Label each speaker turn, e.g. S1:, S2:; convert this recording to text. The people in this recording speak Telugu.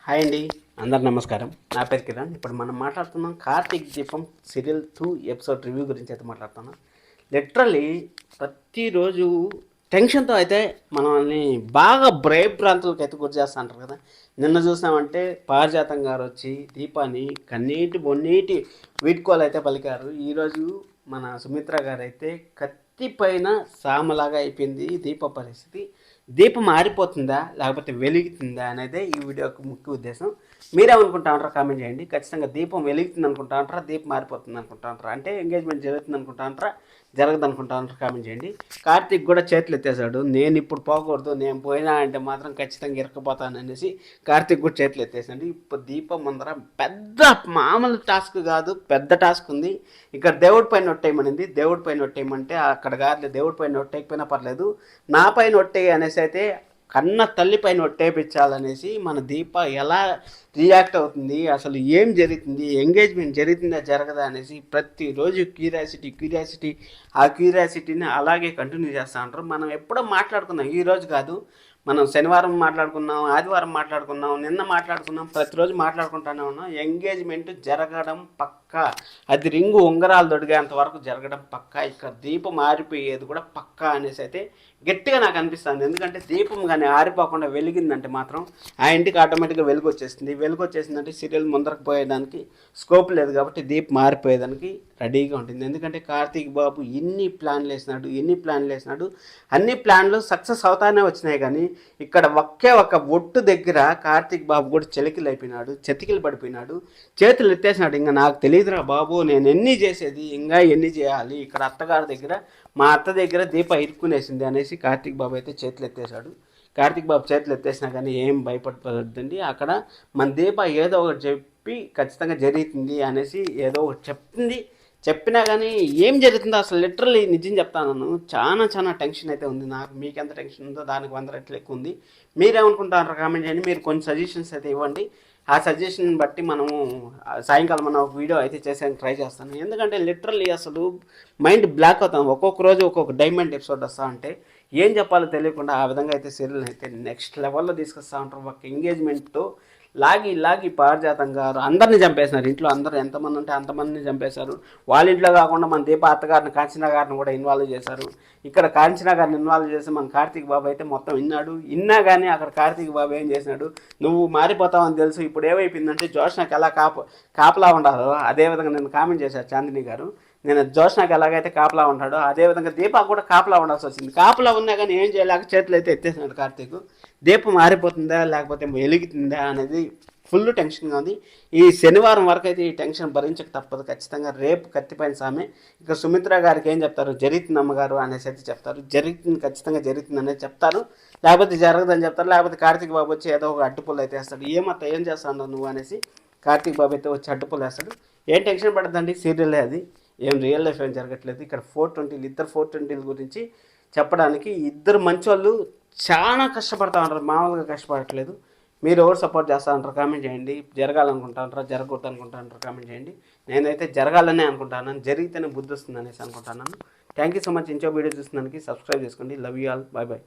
S1: హాయ్ అండి, అందరు నమస్కారం. నా పేరు కిరణ్. ఇప్పుడు మనం మాట్లాడుతున్నాం కార్తీక్ దీపం సీరియల్ 2 ఎపిసోడ్ రివ్యూ గురించి అయితే మాట్లాడుతున్నాం. లిటరల్లీ ప్రతిరోజు టెన్షన్తో అయితే మనల్ని బాగా భయభ్రాంతులకు అయితే గురి చేస్తూ ఉంటారు కదా. నిన్న చూసామంటే పారిజాతం గారు వచ్చి దీపాన్ని కన్నీటి బొన్నీటి వీడ్కోలు అయితే పలికారు. ఈరోజు మన సుమిత్ర గారు అయితే కత్తి పైన సామలాగా అయిపోయింది దీప పరిస్థితి. దీపం ఆరిపోతుందా లేకపోతే వెలుగుతుందా అనేది ఈ వీడియో యొక్క ముఖ్య ఉద్దేశం. మీరేమనుకుంటా ఉంటారా కామెంట్ చేయండి. ఖచ్చితంగా దీపం వెలుగుతుంది అనుకుంటా ఉంటారా, దీపం మారిపోతుంది అనుకుంటా ఉంటారా, అంటే ఎంగేజ్మెంట్ జరుగుతుంది అనుకుంటా ఉంటారా, జరగదు అనుకుంటా ఉంటారా కామెంట్ చేయండి. కార్తీక్ కూడా చేతులు ఎత్తేసాడు. నేను ఇప్పుడు పోకూడదు, నేను పోయినా అంటే మాత్రం ఖచ్చితంగా ఇరకపోతాను అనేసి కార్తీక్ కూడా చేతులు ఎత్తేసాడు. ఇప్పుడు దీపం ముందర పెద్ద మామూలు టాస్క్ కాదు, పెద్ద టాస్క్ ఉంది. ఇక్కడ దేవుడి పైన ఒట్టేయమనింది. దేవుడి పైన ఒట్టేయమంటే అక్కడ కాదు, దేవుడి పైన ఒట్టేయకపోయినా పర్లేదు, నా పైన ఒట్టేయి అనేసి అయితే కన్న తల్లి పైన ఒట్టేపించాలనేసి మన దీప ఎలా రియాక్ట్ అవుతుంది, అసలు ఏం జరుగుతుంది, ఎంగేజ్మెంట్ జరుగుతుందా జరగదా అనేసి ప్రతిరోజు క్యూరియాసిటీ ఆ క్యూరియాసిటీని అలాగే కంటిన్యూ చేస్తూ ఉంటారు. మనం ఎప్పుడో మాట్లాడుకున్నాం, ఈరోజు కాదు, మనం శనివారం మాట్లాడుకున్నాం, ఆదివారం మాట్లాడుకున్నాం, నిన్న మాట్లాడుకున్నాం, ప్రతిరోజు మాట్లాడుకుంటూనే ఉన్నాం. ఎంగేజ్మెంట్ జరగడం పక్కా, అది రింగు ఉంగరాలు దొడిగేంత వరకు జరగడం పక్కా. ఇక్కడ దీపం ఆరిపోయేది కూడా పక్కా అనేసి అయితే గట్టిగా నాకు అనిపిస్తుంది. ఎందుకంటే దీపం కానీ ఆరిపోకుండా వెలిగిందంటే మాత్రం ఆ ఇంటికి ఆటోమేటిక్గా వెలుగు వచ్చేస్తుంది. వెలుగు వచ్చేసిందంటే సీరియల్ ముందరకు పోయేదానికి స్కోప్ లేదు, కాబట్టి దీపం మారిపోయేదానికి రెడీగా ఉంటుంది. ఎందుకంటే కార్తీక్ బాబు ఎన్ని ప్లాన్లు వేసినాడు, అన్ని ప్లాన్లు సక్సెస్ అవుతానే వచ్చినాయి. కానీ ఇక్కడ ఒక ఒట్టు దగ్గర కార్తీక్ బాబు కూడా చతికిలు పడిపోయినాడు, చేతులు ఎత్తేసినాడు. ఇంకా నాకు తెలియదురా బాబు, నేను ఎన్ని చేసేది, ఇంకా ఎన్ని చేయాలి. ఇక్కడ అత్తగారి దగ్గర, మా అత్త దగ్గర దీప ఇరుక్కునేసింది అనేసి కార్తీక్ బాబు అయితే చేతులు ఎత్తేసాడు. కార్తీక్ బాబు చేతులు ఎత్తేసినా కానీ ఏం భయపడదండి. అక్కడ మన దీప ఏదో ఒకటి చెప్పి ఖచ్చితంగా జరుగుతుంది అనేసి ఏదో ఒకటి చెప్తుంది. చెప్పినా కానీ ఏం జరుగుతుందో అసలు లిటరల్లీ నిజం చెప్తాను, చాలా టెన్షన్ అయితే ఉంది నాకు. మీకు ఎంత టెన్షన్ ఉందో దానికి 100 రెట్లు ఎక్కువ ఉంది. మీరేమనుకుంటారో కామెంట్ చేయండి. మీరు కొన్ని సజెషన్స్ అయితే ఇవ్వండి. ఆ సజెషన్ బట్టి మనము సాయంకాలం మనం ఒక వీడియో అయితే చేసేందుకు ట్రై చేస్తాను. ఎందుకంటే లిటరల్లీ అసలు మైండ్ బ్లాక్ అవుతాం. ఒక్కొక్క రోజు ఒక్కొక్క డైమండ్ ఎపిసోడ్ వస్తూ ఉంటే ఏం చెప్పాలో తెలియకుండా ఆ విధంగా అయితే సీరియల్ అయితే నెక్స్ట్ లెవెల్లో తీసుకొస్తూ ఉంటారు. ఒక ఎంగేజ్మెంట్తో లాగి పారిజాతం గారు అందరినీ చంపేసినారు. ఇంట్లో అందరూ ఎంతమంది ఉంటే అంతమందిని చంపేశారు. వాళ్ళ ఇంట్లో కాకుండా మన దీప అత్తగారిని, కాంచనా గారిని కూడా ఇన్వాల్వ్ చేశారు. ఇక్కడ కాంచనా గారిని ఇన్వాల్వ్ చేసి మన కార్తీక్ బాబు అయితే మొత్తం విన్నా కానీ అక్కడ కార్తీక్ బాబు ఏం చేసినాడు, నువ్వు మారిపోతావని తెలుసు, ఇప్పుడు ఏమైపోయిందంటే జోష్నకి ఎలా కాపలా ఉండాలో అదేవిధంగా నేను కామెంట్ చేశాను చాందిని గారు. నేను జోష్నకి ఎలాగైతే కాపలా ఉంటాడో అదేవిధంగా దీపకు కూడా కాపలా ఉండాల్సి వచ్చింది. కాపలా ఉన్నా కానీ ఏం చేయలేక చేతులు అయితే ఎత్తేసినాడు కార్తీక్. దీపం మారిపోతుందా లేకపోతే వెలుగుతుందా అనేది ఫుల్ టెన్షన్గా ఉంది. ఈ శనివారం వరకు అయితే ఈ టెన్షన్ భరించక తప్పదు. ఖచ్చితంగా రేపు కత్తిపైన సామె. ఇక సుమిత్ర గారికి ఏం చెప్తారు, జరుగుతుంది అమ్మగారు అనేసి అయితే చెప్తారు. జరుగుతుంది, ఖచ్చితంగా జరుగుతుంది అనేది చెప్తారు, లేకపోతే జరగదని చెప్తారు. లేకపోతే కార్తీక్ బాబు వచ్చి ఏదో ఒక అడ్డుపుల్లు అయితే వేస్తాడు. ఏం చేస్తాడు నువ్వు అనేసి కార్తీక్ బాబు అయితే వచ్చి అడ్డుపుల్లు వేస్తాడు. ఏం టెన్షన్ పడద్దండి, సీరియలే అది, ఏం రియల్ లైఫ్ ఏం జరగట్లేదు. ఇక్కడ 420 ఇద్దరు 420 గురించి చెప్పడానికి ఇద్దరు మంచి వాళ్ళు చాలా కష్టపడతా ఉంటారు, మామూలుగా కష్టపడట్లేదు. మీరు ఎవరు సపోర్ట్ చేస్తూ ఉంటారు కామెంట్ చేయండి. జరగాలనుకుంటా ఉంటారా, జరగకూడదు అనుకుంటా ఉంటారు కామెంట్ చేయండి. నేనైతే జరగాలనే అనుకుంటున్నాను, జరిగితేనే బుద్ధి వస్తుంది అనేసి అనుకుంటున్నాను. Thank you so much. ఇంకో వీడియో చూస్తున్నందుకు సబ్స్క్రైబ్ చేసుకోండి. Love you all, bye bye.